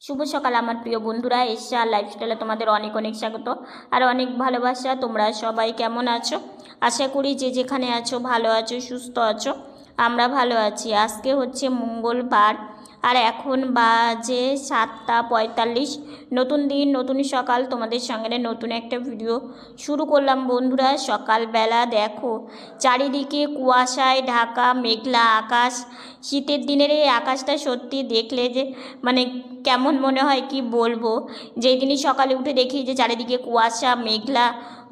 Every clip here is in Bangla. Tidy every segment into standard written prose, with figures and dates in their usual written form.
শুভ সকাল আমার প্রিয় বন্ধুরা, এশা লাইফস্টাইলে তোমাদের অনেক অনেক স্বাগত আর অনেক ভালোবাসা। তোমরা সবাই কেমন আছো? আশা করি যে যেখানে আছো ভালো আছো, সুস্থ আছো। আমরা ভালো আছি। আজকে হচ্ছে মঙ্গলবার আর এখন বাজে 7টা 45। নতুন দিন, নতুন সকাল, তোমাদের সঙ্গে নতুন একটা ভিডিও শুরু করলাম বন্ধুরা। সকালবেলা দেখো চারিদিকে কুয়াশায় ঢাকা, মেঘলা আকাশ। শীতের দিনের এই আকাশটা সত্যি দেখলে যে মানে কেমন মনে হয় কি বলবো। যেই দিনই সকালে উঠে দেখি যে চারিদিকে কুয়াশা, মেঘলা,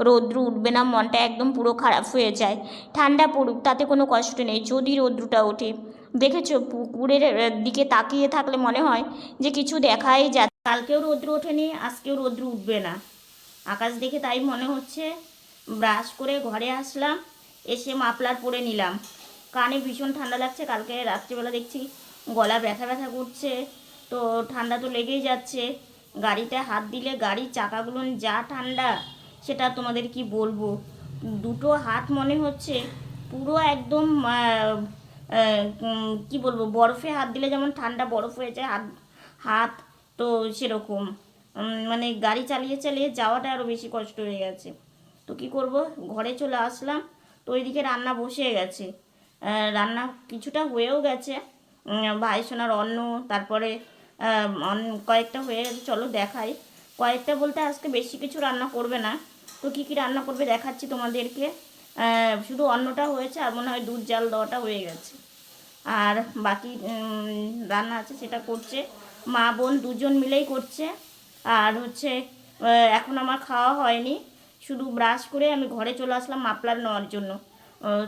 রৌদ্র উঠবে না, মনটা একদম পুরো খারাপ হয়ে যায়। ঠান্ডা পড়ুক তাতে কোনো কষ্ট নেই, যদি রৌদ্রটা ওঠে। দেখেছো পুকুরের দিকে তাকিয়ে থাকলে মনে হয় যে কিছু দেখাই যায়। কালকেও রৌদ্র ওঠেনি, আজকেও রৌদ্র উঠবে না। আকাশ দেখে তাই মনে হচ্ছে। ব্রাশ করে ঘরে আসলাম, এসে মাফলার পরে নিলাম। কানে ভীষণ ঠান্ডা লাগছে, কালকে রাত্রিবেলা দেখছি গলা ব্যথা ব্যথা করছে, তো ঠান্ডা তো লেগেই যাচ্ছে। গাড়িতে হাত দিলে গাড়ির চাকাগুলো যা ঠান্ডা সেটা তোমাদের কি বলবো। দুটো হাত মনে হচ্ছে পুরো একদম কি বলবো, বরফে হাত দিলে যেমন ঠান্ডা বরফ হয়ে যায় হাত হাত, তো সেরকম। মানে গাড়ি চালিয়ে চালিয়ে যাওয়াটা আরও বেশি কষ্ট হয়ে গেছে। তো কি করব, ঘরে চলে আসলাম। তো ওইদিকে রান্না বসে গেছে, রান্না কিছুটা হয়েও গেছে। ভাই সোনার অন্ন, তারপরে কয়েকটা হয়ে গেছে। চলো দেখাই। কয়েকটা বলতে আজকে বেশি কিছু রান্না করবে না। তো কী কী রান্না করবে দেখাচ্ছি তোমাদেরকে। শুধু অন্নটা হয়েছে আর মনে হয় দুধ জাল দেওয়াটা হয়ে গেছে। আর বাকি রান্না আছে সেটা করছে মা বোন দুজন মিলেই করছে। আর হচ্ছে এখন আমার খাওয়া হয়নি, শুধু ব্রাশ করে আমি ঘরে চলে আসলাম মাফলার নেওয়ার জন্য।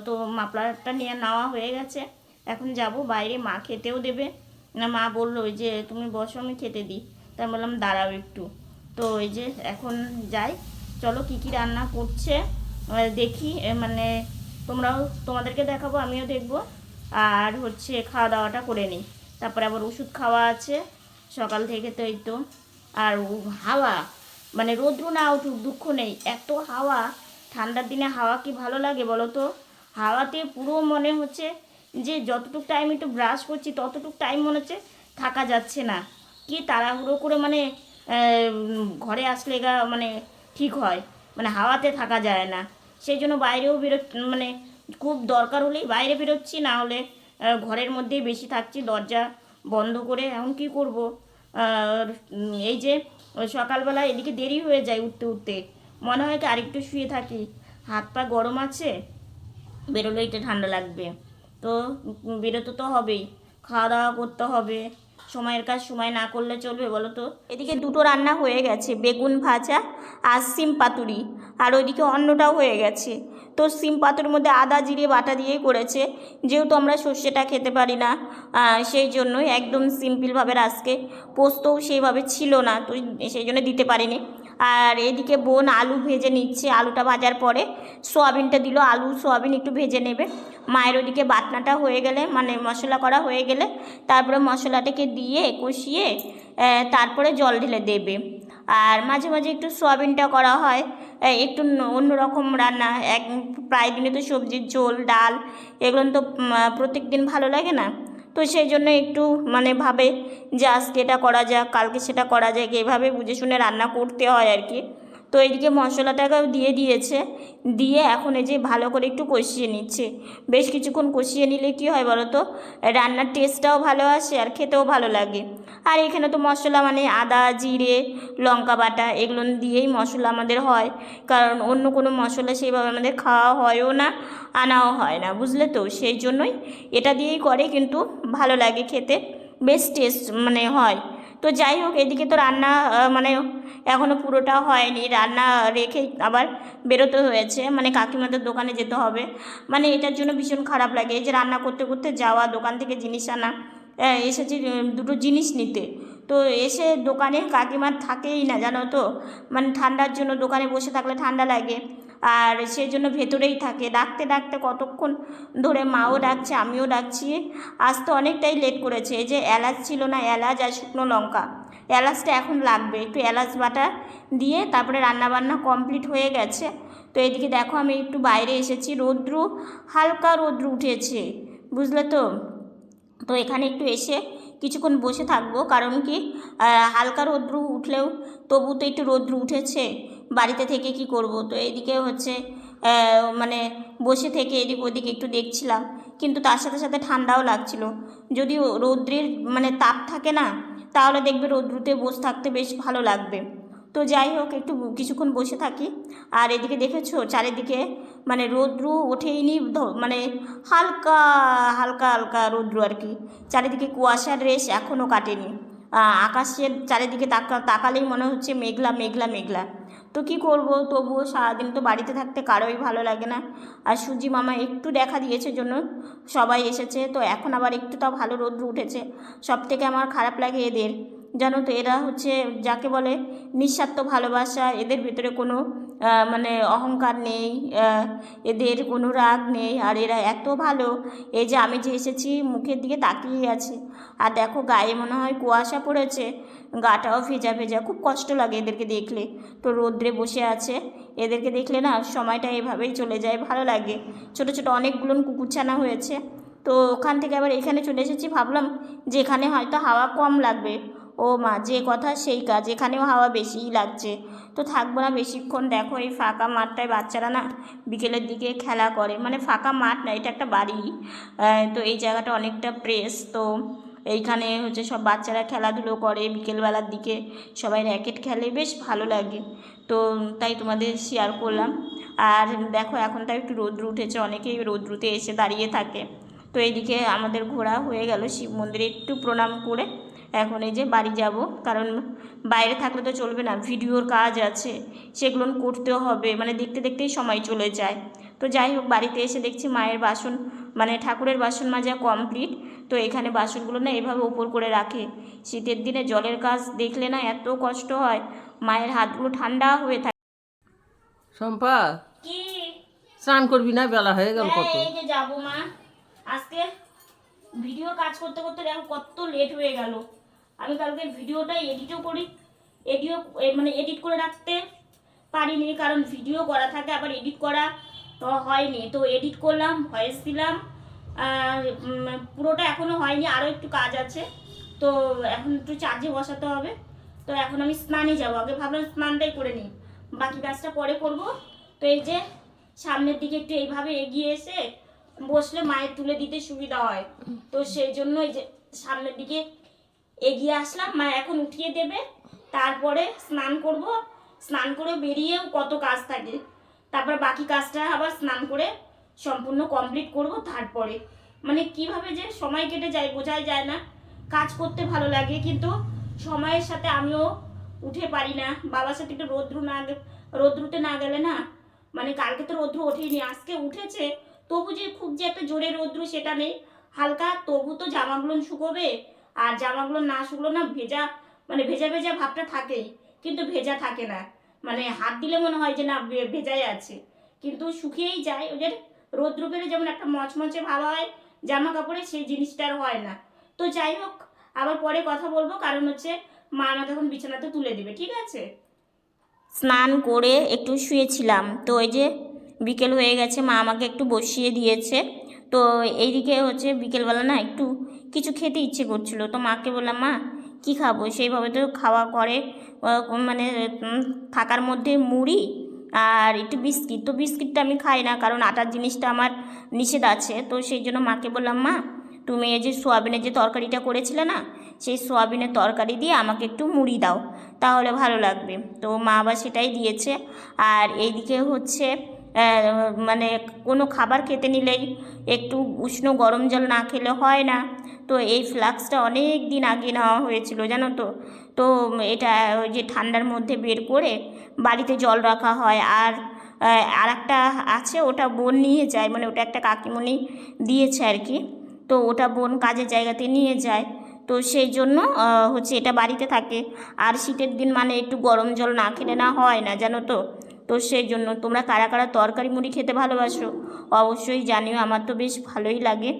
তো মাফলারটা নিয়ে নেওয়া হয়ে গেছে। এখন যাব বাইরে, মা খেতেও দেবে না। মা বললো ওই যে তুমি বসো আমি খেতে দিই, তাই বললাম দাঁড়াও একটু। তো ওই যে এখন যাই। চলো কী কী রান্না করছে দেখি, মানে তোমাদেরকে দেখাবো, আমিও দেখবো। আর হচ্ছে খাওয়া দাওয়াটা করে নিই, তারপরে আবার ওষুধ খাওয়া আছে সকাল থেকে। তো এই তো। আর হাওয়া, মানে রৌদ্র না উঠুক দুঃখ নেই, এত হাওয়া। ঠান্ডার দিনে হাওয়া কি ভালো লাগে বলো তো। হাওয়াতে পুরো মনে হচ্ছে যে যতটুক টাইম একটু ব্রাশ করছি ততটুক টাইম মনে হচ্ছে থাকা যাচ্ছে না। কি তাড়াহুড়ো করে মানে ঘরে আসলে মানে ঠিক হয়, মানে হাওয়াতে থাকা যায় না। সেই জন্য বাইরেও মানে খুব দরকার হলেই বাইরে বেরোচ্ছি, না হলে ঘরের মধ্যেই বেশি থাকছি দরজা বন্ধ করে। এখন কী করব, এই যে সকালবেলা এদিকে দেরি হয়ে যায় উঠতে উঠতে, মনে হয় কি আরেকটু শুয়ে থাকি। হাত পা গরম আছে, বেরোলে একটু ঠান্ডা লাগবে। তো বেরোতে তো হবেই, খাওয়া দাওয়া করতে হবে। সময়ের কাজ সময় না করলে চলবে বলো তো। এদিকে দুটো রান্না হয়ে গেছে, বেগুন ভাজা আর সিম পাতুরি। আর ওইদিকে অন্নটাও হয়ে গেছে। তো সিম পাতুরির মধ্যে আদা জিরে বাটা দিয়েই করেছে, যেহেতু আমরা সর্ষেটা খেতে পারি না, সেই জন্যই একদম সিম্পলভাবে। আজকে পোস্তও সেইভাবে ছিল না, তো সেই জন্য দিতে পারিনি। আর এদিকে বোন আলু ভেজে নিচ্ছে, আলুটা ভাজার পরে সোয়াবিনটা দিল। আলু সোয়াবিন একটু ভেজে নেবে। মায়ের ওদিকে বাটনাটা হয়ে গেলে, মানে মশলা করা হয়ে গেলে তারপরে মশলাটাকে দিয়ে কষিয়ে তারপরে জল ঢেলে দেবে। আর মাঝে মাঝে একটু সোয়াবিনটা করা হয় একটু অন্যরকম রান্না। প্রায় দিনে তো সবজির ঝোল ডাল এগুলো তো প্রত্যেক দিন ভালো লাগে না। তো সেই জন্য একটু মানে ভাবে যে আজকে এটা করা যাক, কালকে সেটা করা যাক, এইভাবে বুঝে শুনে রান্না করতে হয় আর কি। তো এইদিকে মশলাটাকেও দিয়ে দিয়েছে, দিয়ে এখন এই যে ভালো করে একটু কষিয়ে নিচ্ছে। বেশ কিছুক্ষণ কষিয়ে নিলে কি হয় বলো তো, রান্নার টেস্টটাও ভালো আসে আর খেতেও ভালো লাগে। আর এখানে তো মশলা মানে আদা জিরে লঙ্কা বাটা এগুলো দিয়েই মশলা আমাদের হয়, কারণ অন্য কোনো মশলা সেইভাবে আমাদের খাওয়া হয়ও না, আনাও হয় না, বুঝলে তো। সেই জন্যই এটা দিয়েই করে, কিন্তু ভালো লাগে খেতে, বেশ টেস্ট মানে হয়। তো যাই হোক, এদিকে তো রান্না মানে এখনও পুরোটা হয়নি, রান্না রেখে আবার বেরোতে হয়েছে, মানে কাকিমাদের দোকানে যেতে হবে। মানে এটার জন্য ভীষণ খারাপ লাগে, এই যে রান্না করতে করতে যাওয়া, দোকান থেকে জিনিস আনা। এসেছি দুটো জিনিস নিতে, তো এসে দোকানে কাকিমার থাকেই না জানো তো। মানে ঠান্ডার জন্য দোকানে বসে থাকলে ঠান্ডা লাগে, আর সেই জন্য ভেতরেই থাকে। ডাকতে ডাকতে কতক্ষণ ধরে মাও ডাকছে আমিও ডাকছি, আসতে অনেকটাই লেট করেছে। এই যে এলাচ ছিল না, এলাচ আর শুকনো লঙ্কা, এলাচটা এখন লাগবে, একটু এলাচ বাটা দিয়ে তারপরে রান্নাবান্না কমপ্লিট হয়ে গেছে। তো এদিকে দেখো আমি একটু বাইরে এসেছি, রৌদ্র হালকা রৌদ্র উঠেছে, বুঝলে তো। তো এখানে একটু এসে কিছুক্ষণ বসে থাকবো, কারণ কি হালকা রৌদ্র উঠলেও তবু তো একটু রৌদ্র উঠেছে, বাড়িতে থেকে কি করব। তো এইদিকে হচ্ছে মানে বসে থেকে এদিক ওদিক একটু দেখছিলাম, কিন্তু তার সাথে সাথে ঠান্ডাও লাগছিল। যদি রৌদ্রের মানে তাপ থাকে না, তাহলে দেখবে রৌদ্রুতে বসে থাকতে বেশ ভালো লাগবে। তো যাই হোক, একটু কিছুক্ষণ বসে থাকি। আর এদিকে দেখেছো চারিদিকে মানে রৌদ্র ওঠেইনি, মানে হালকা হালকা হালকা রৌদ্র আর কি। চারিদিকে কুয়াশার রেশ এখনও কাটেনি। আকাশের চারিদিকে তাকালেই মনে হচ্ছে মেঘলা মেঘলা মেঘলা। তো কি করব, তবুও সারাদিন তো বাড়িতে থাকতে কারোই ভালো লাগে না। আর সূর্যি মামা একটু দেখা দিয়েছে জন্য সবাই এসেছে। তো এখন আবার একটু তাও ভালো রৌদ্র উঠেছে। সব থেকে আমার খারাপ লাগে এদের, জানো তো, এরা হচ্ছে যাকে বলে নিঃস্বার্থ ভালোবাসা। এদের ভিতরে কোনো মানে অহংকার নেই, এদের কোনো রাগ নেই। আর এরা এত ভালো, এই যে আমি যে এসেছি মুখের দিকে তাকিয়ে আছে। আর দেখো গায়ে মনে হয় কুয়াশা পড়েছে, গাটাও ভেজা ভেজা, খুব কষ্ট লাগে এদেরকে দেখলে। তো রোদ্রে বসে আছে, এদেরকে দেখলে না সময়টা এভাবেই চলে যায়, ভালো লাগে। ছোট ছোট অনেকগুলো কুকুরছানা হয়েছে। তো ওখান থেকে আবার এখানে চলে এসেছি, ভাবলাম যে এখানে হয়তো হাওয়া কম লাগবে। ও মা, যে কথা সেই কাজ, এখানেও হাওয়া বেশিই লাগছে। তো থাকবো না বেশিক্ষণ। দেখো এই ফাঁকা মাঠটায় বাচ্চারা না বিকেলের দিকে খেলা করে, মানে ফাঁকা মাঠ না, এটা একটা বাড়ি। তো এই জায়গাটা অনেকটা প্রেস। তো এইখানে হচ্ছে সব বাচ্চারা খেলাধুলো করে বিকেলবেলার দিকে, সবাই র্যাকেট খেলে, বেশ ভালো লাগে। তো তাই তোমাদের শেয়ার করলাম। আর দেখো এখন তাই একটু রৌদ্র উঠেছে, অনেকেই রৌদ্রুতে এসে দাঁড়িয়ে থাকে। তো এইদিকে আমাদের ঘোরা হয়ে গেল, শিব মন্দিরে একটু প্রণাম করে এখন এই যে বাড়ি যাব। কারণ বাইরে থাকলে তো চলবে না, ভিডিওর কাজ আছে, সেগুলো করতে হবে, মানে দেখতে দেখতেই সময় চলে যায়। তো যাই হোক, বাড়িতে এসে দেখছি মায়ের বাসন, মানে ঠাকুরের বাসন মাজা কমপ্লিট। তো এখানে বাসনগুলো না এভাবে উপর করে রাখে। শীতের দিনে জলের কাজ দেখলে না এত কষ্ট হয়, মায়ের হাতগুলো ঠান্ডা হয়ে থাকে। শম্পা, কি স্নান করবি না? বেলা হয়ে গেল কত। এই যে যাবো মা, আজকে ভিডিও কাজ করতে করতে দেখো কত লেট হয়ে গেল। আমি কালকে ভিডিওটা এডিটও করি, মানে এডিট করে রাখতে পারিনি, কারণ ভিডিও করা থাকে আবার এডিট করা তো হয়নি। তো এডিট করলাম, ভয়েস দিলাম, পুরোটা এখনও হয়নি, আরও একটু কাজ আছে। তো এখন একটু চার্জে বসাতে হবে। তো এখন আমি স্নানে যাবো, আগে ভাবলাম স্নানটাই করে নিই, বাকি কাজটা পরে করব। তো এই যে সামনের দিকে একটু এইভাবে এগিয়ে এসে বসলে মায়ের তুলে দিতে সুবিধা হয়। তো সেই জন্য এই যে সামনের দিকে এগিয়ে আসলাম, মা এখন উঠিয়ে দেবে, তারপরে স্নান করব। স্নান করে বেরিয়েও কত কাজ থাকে, তারপর বাকি কাজটা আবার স্নান করে সম্পূর্ণ কমপ্লিট করব। তারপরে মানে কিভাবে যে সময় কেটে যায় বোঝাই যায় না। কাজ করতে ভালো লাগে, কিন্তু সময়ের সাথে আমিও উঠে পারি না। বাবার সাথে একটু রৌদ্রুতে না গেলে না, মানে কালকে তো রৌদ্র ওঠেনি, আজকে উঠেছে, তবু যে খুব যে একটা জোরে রৌদ্র সেটা নেই, হালকা। তবু তো জামাগুলো শুকোবে, আর জামাগুলো না শুকলো না ভেজা, মানে ভেজা ভেজা ভাবটা থাকেই, কিন্তু ভেজা থাকে না। মানে হাত দিলে মনে হয় যে না ভেজাই আছে, কিন্তু শুকিয়েই যায়। ওদের রৌদ্র পেলে যেমন একটা মচমচে ভাব হয় জামা কাপড়ে, সেই জিনিসটা আর হয় না। তো যাই হোক, আবার পরে কথা বলবো, কারণ হচ্ছে মা আমাকে এখন বিছানাতে তুলে দেবে, ঠিক আছে। স্নান করে একটু শুয়েছিলাম, তো ওই যে বিকেল হয়ে গেছে, মা আমাকে একটু বসিয়ে দিয়েছে। তো এইদিকে হচ্ছে বিকেলবেলা না একটু কিছু খেতে ইচ্ছে করছিল। তো মাকে বললাম, মা কি খাবো? সেইভাবে তো খাওয়া করে, মানে থাকার মধ্যে মুড়ি আর একটু বিস্কিট। তো বিস্কিটটা আমি খাই না, কারণ আটার জিনিসটা আমার নিষেধ আছে। তো সেই জন্য মাকে বললাম, মা তুমি এই যে সোয়াবিনের যে তরকারিটা করেছিলে না, সেই সোয়াবিনের তরকারি দিয়ে আমাকে একটু মুড়ি দাও, তাহলে ভালো লাগবে। তো মা আবার সেটাই দিয়েছে। আর এইদিকে হচ্ছে মানে কোনো খাবার খেতে নিলেই একটু উষ্ণ গরম জল না খেলে হয় না। তো এই ফ্লাক্সটা অনেক দিন আগে নেওয়া হয়েছিল, জানো তো। তো এটা ওই যে ঠান্ডার মধ্যে বের করে বাড়িতে জল রাখা হয়। আর একটা আছে, ওটা বোন নিয়ে যায়, মানে ওটা একটা কাকিমণি দিয়েছে আর কি। তো ওটা বোন কাজের জায়গাতে নিয়ে যায়। তো সেই জন্য হচ্ছে এটা বাড়িতে থাকে। আর শীতের দিন মানে একটু গরম জল না খেলে না হয় না, জানো তো। তো সেই জন্য তোমরা কারা কারা তরকারি মুড়ি খেতে ভালোবাসো অবশ্যই জানিও, আমার তো বেশ ভালোই লাগে।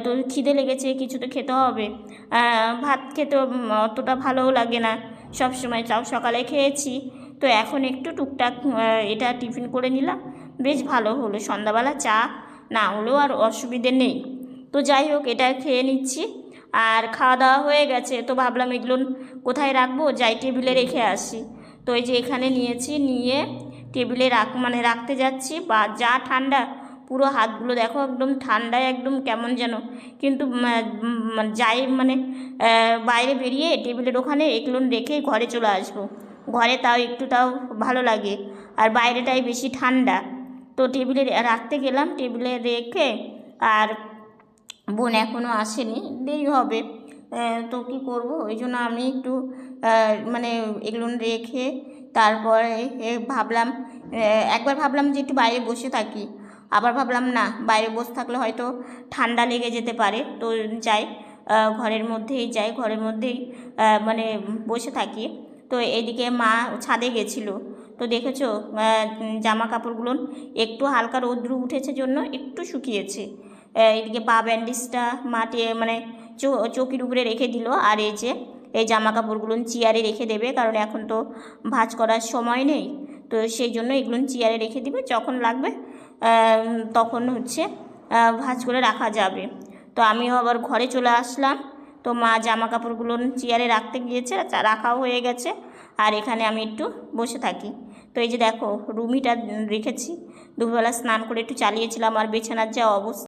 তো খিদে লেগেছে, কিছু তো খেতে হবে। ভাত খেতে অতটা ভালোও লাগে না সব সময়, চাও সকালে খেয়েছি। তো এখন একটু টুকটাক এটা টিফিন করে নিলাম, বেশ ভালো হলো। সন্ধ্যাবেলা চা না হলেও আর অসুবিধে নেই। তো যাই হোক, এটা খেয়ে নিচ্ছি। আর খাওয়া দাওয়া হয়ে গেছে, তো ভাবলাম এগুলো কোথায় রাখবো, যাই টেবিলে রেখে আসি। তো এই যে এখানে নিয়েছি, নিয়ে টেবিলে রাখতে যাচ্ছি, বা যা ঠান্ডা, পুরো হাতগুলো দেখো একদম ঠান্ডায় একদম কেমন যেন। কিন্তু যাই বাইরে বেরিয়ে টেবিলের ওখানে এগুলো রেখেই ঘরে চলে আসবো। ঘরে তাও ভালো লাগে, আর বাইরেটাই বেশি ঠান্ডা। তো টেবিলে রাখতে গেলাম, টেবিলে রেখে, আর বোন এখনও আসেনি, দেরি হবে। তো কী করব, ওই জন্য আমি একটু এগুলো রেখে তারপরে ভাবলাম, একবার ভাবলাম যে একটু বাইরে বসে থাকি, আবার ভাবলাম না, বাইরে বসে থাকলে হয়তো ঠান্ডা লেগে যেতে পারে। তো যাই, ঘরের মধ্যেই বসে থাকি। তো এদিকে মা ছাদে গেছিলো, তো দেখেছো জামা কাপড়গুলো একটু হালকা রৌদ্র উঠেছে জন্য একটু শুকিয়েছে। এদিকে পা ব্যান্ডেজটা মাটি চৌকির উপরে রেখে দিল, আর এই জামা কাপড়গুলো চেয়ারে রেখে দেবে, কারণ এখন তো ভাঁজ করার সময় নেই। তো সেই জন্য এগুলো চেয়ারে রেখে দিবে, যখন লাগবে তখন ভাঁজ করে রাখা যাবে। তো আমিও আবার ঘরে চলে আসলাম। তো মা জামা কাপড়গুলো চেয়ারে রাখতে গিয়েছে, রাখাও হয়ে গেছে, আর এখানে আমি একটু বসে থাকি। তো এই যে দেখো রুমিটা রেখেছি, দুপুরবেলা স্নান করে একটু চালিয়েছিলাম, আর বিছানার যা অবস্থা।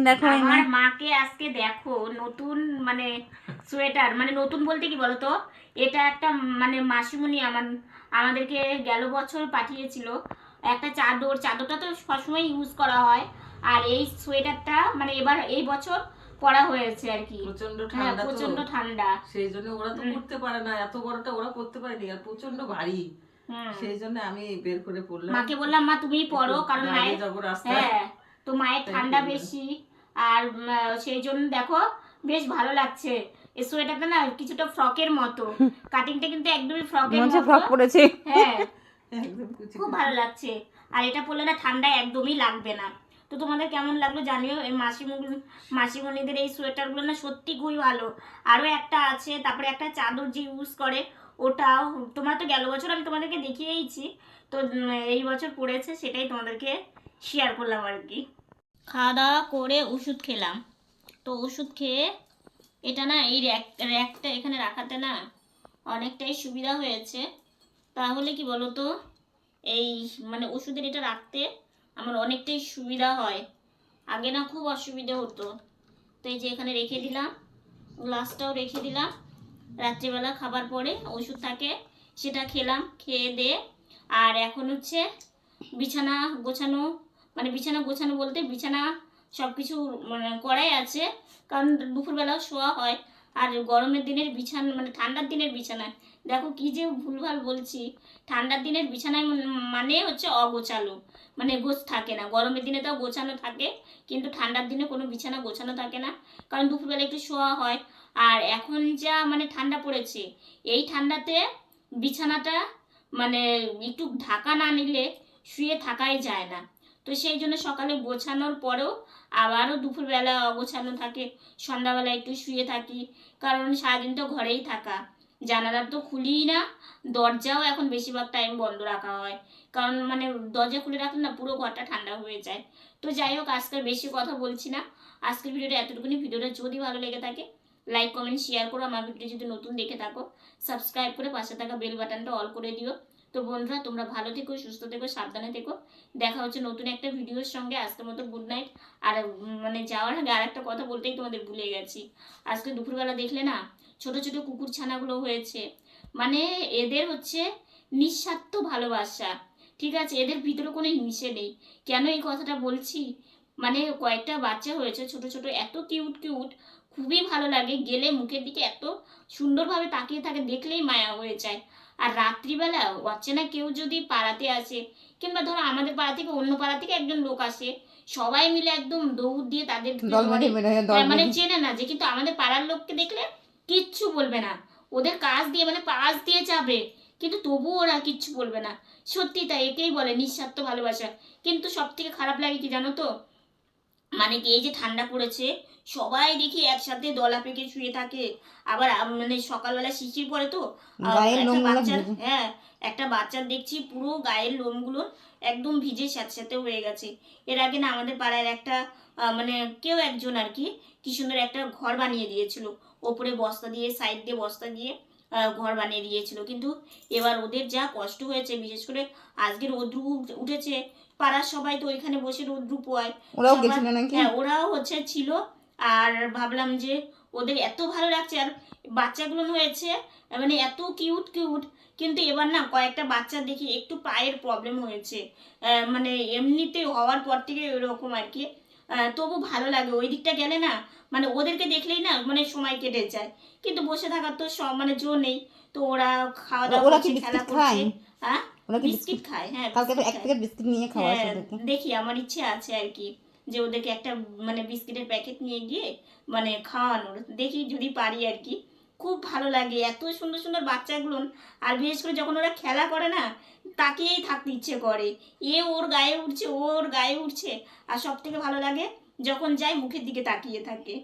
দেখো আমার মাকে আজকে দেখো নতুন সোয়েটার, নতুন বলতে কি বলতো, এটা একটা মাসিমণি আমাদেরকে গেল বছর পাঠিয়েছিল একটা চাদরটা তো সবসময় ইউজ করা হয়, আর এই সোয়েটারটা এবার এই বছর পরা হয়েছে আর কি। প্রচন্ড হ্যাঁ, ঠান্ডা, প্রচন্ড ঠান্ডা, সেই জন্য ওরা তো পড়তে পারে না, এত বড়টা ওরা পড়তে পারেনি, আর প্রচন্ড ভারী, সেই জন্য আমি বের করে পড়লাম। মাকে বললাম মা তুমি পরো, কারণ মায়ের, হ্যাঁ তো মায়ের ঠান্ডা বেশি, আর সেই জন্য দেখো বেশ ভালো লাগছে। এই সোয়েটারটা না কিছুটা ফ্রকের মতো, কাটিংটা কিন্তু একদমই ফ্রকের মতো, ফ্রক পরেছে। হ্যাঁ একদম খুব ভালো লাগছে, আর এটা পরলে না ঠান্ডা একদমই লাগবে না। তো তোমাদের কেমন লাগলো জানিও। এই মাসিমণিদের এই সোয়েটারগুলো না সত্যি খুবই ভালো। আরও একটা আছে, তারপরে একটা চাদর যে ইউজ করে, ওটাও তোমরা তো গেল বছর আমি তোমাদেরকে দেখিয়েইছি, তো এই বছর পড়েছে, সেটাই তোমাদেরকে শেয়ার করলাম আর কি। খাওয়া দাওয়া করে ওষুধ খেলাম, তো ওষুধ খেয়ে এটা না এই র্যাকটা এখানে রাখাতে না অনেকটাই সুবিধা হয়েছে। তাহলে কি বলো তো, এই ওষুধের এটা রাখতে আমার অনেকটাই সুবিধা হয়, আগে না খুব অসুবিধা হতো। তো এই যে এখানে রেখে দিলাম, গ্লাসটাও রেখে দিলাম, রাত্রিবেলা খাবার পরে ওষুধ থাকে সেটা খেলাম, খেয়ে দিয়ে আর এখন বিছানা গোছানো, বিছানা গোছানো বলতে বিছানা সব কিছু করাই আছে, কারণ দুপুরবেলাও শোয়া হয়। আর গরমের দিনের বিছানা ঠান্ডার দিনের বিছানায় দেখো কি যে ভুলভাল বলছি, ঠান্ডার দিনের বিছানায় অগোছালো, গোছ থাকে না। গরমের দিনে তাও গোছানো থাকে, কিন্তু ঠান্ডার দিনে কোনো বিছানা গোছানো থাকে না, কারণ দুপুরবেলা একটু শোয়া হয়। আর এখন যা ঠান্ডা পড়েছে, এই ঠান্ডাতে বিছানাটা একটু ঢাকা না নিলে শুয়ে থাকাই যায় না। তো সেই জন্য সকালে গোছানোর পরেও আবারও দুপুরবেলা অগোছানো থাকে, সন্ধ্যাবেলা একটু শুয়ে থাকি, কারণ সারাদিন তো ঘরেই থাকা, জানালা তো খুলিই না, দরজাও এখন বেশিরভাগ টাইম বন্ধ রাখা হয়, কারণ দরজা খুলে রাখলে না পুরো ঘরটা ঠান্ডা হয়ে যায়। তো যাই হোক, আজকের বেশি কথা বলছি না, আজকের ভিডিওটা এতটুকুনি। ভিডিওটা যদি ভালো লেগে থাকে লাইক কমেন্ট শেয়ার করো, আমার ভিডিও যদি নতুন দেখে থাকো সাবস্ক্রাইব করে পাশে থাকা বেল বাটনটা অল করে দিও। তো বন্ধুরা তোমরা ভালো থেকো, সুস্থ থেকো, সাবধানে থেকো, দেখা হচ্ছে নতুন একটা ভিডিওর সঙ্গে। আজকের মতো গুড নাইট। আর যাওয়ার আগে আর একটা কথা বলতেই তোমাদের ভুলে গেছি, আজকে দুপুরবেলা দেখলে না ছোট ছোট কুকুর ছানাগুলো হয়েছে, এদের নিঃস্বার্থ ভালোবাসা, ঠিক আছে, এদের ভিতরে কোনো হিংসে নেই। কেন এই কথাটা বলছি, কয়েকটা বাচ্চা হয়েছে ছোট ছোট, এত কিউট কিউট, খুবই ভালো লাগে, গেলে মুখের দিকে এত সুন্দরভাবে তাকিয়ে থাকে, দেখলেই মায়া হয়ে যায়। আর রাত্রিবেলা অচেনা কেউ যদি পাড়াতে আসে, কিংবা ধরো আমাদের পাড়া থেকে অন্য পাড়া থেকে একজন লোক আসে, সবাই মিলে একদম দৌড় দিয়ে তাদের চেনে না যে, কিন্তু আমাদের পাড়ার লোককে দেখলে কিচ্ছু বলবে না, ওদের কাজ দিয়ে পাশ দিয়ে যাবে, কিন্তু তবুও ওরা কিচ্ছু বলবে না। সত্যি তাই, একেই বলে নিঃস্বার্থ ভালোবাসা। কিন্তু সব থেকে খারাপ লাগে কি জানো তো, মানে কি এই যে ঠান্ডা পড়েছে, সবাই দেখি একসাথে দলা পেকে শুয়ে থাকে। আবার মানে সকালবেলা শিশির পড়ে তো গায়ের একটা লোমগুলো বাচ্চার, ভিজে। হ্যাঁ, একটা বাচ্চার দেখছি পুরো গায়ের লোমগুলো একদম ভিজে স্যাঁতস্যাঁতে হয়ে গেছে। এর আগে না আমাদের পাড়ার একটা মানে কেউ একজন আর কি, কি সুন্দর একটা ঘর বানিয়ে দিয়েছিল, ওপরে বস্তা দিয়ে, সাইড দিয়ে বস্তা দিয়ে ঘর বানিয়ে দিয়েছিল। কিন্তু এবার ওদের যা কষ্ট হয়েছে, বিশেষ করে আজকে রৌদ্র উঠেছে, পাড়ার সবাই তো ওইখানে বসে রৌদ্র পোয়ায়, ওরাও সবাই, গেছিল নাকি? হ্যাঁ ওরাও হচ্ছে ছিল। আর ভাবলাম যে ওদের এত ভালো লাগছে, আর বাচ্চাগুলো হয়েছে মানে এত কিউট কিউট। কিন্তু এবার না কয়েকটা বাচ্চা দেখি একটু পায়ের প্রবলেম হয়েছে, মানে এমনিতে হওয়ার পর থেকে ওইরকম আর কি। তবু ভালো লাগে ওই দিকটা গেলে না, মানে ওদেরকে দেখলেই না মানে সময় কেটে যায়। কিন্তু বসে থাকার তো সব মানে জো নেই। তো ওরা খাওয়া দাওয়া ওরা কি করছে, খেলা বিস্কিট করছে। খায়? হ্যাঁ, ওরা কি বিস্কিট খায়, হ্যাঁ কালকে তো বিস্কিট এক খায়। প্যাকেট বিস্কিট নিয়ে খাওয়া হ্যাঁ ওদেরকে। দেখি, আমার ইচ্ছে আছে আর কি যে ওদেরকে একটা মানে বিস্কিটের প্যাকেট নিয়ে গিয়ে মানে খাওয়ানোর, দেখি যদি পারি আর কি। খুব ভালো লাগে এত সুন্দর সুন্দর বাচ্চাগুলো। আর বিশেষ করে যখন ওরা খেলা করে না, তাকিয়েই থাকতে ইচ্ছে করে, এ ওর গায়ে উঠছে, ও ওর গায়ে উঠছে। আর সব থেকে ভালো লাগে যখন যাই মুখের দিকে তাকিয়ে থাকে।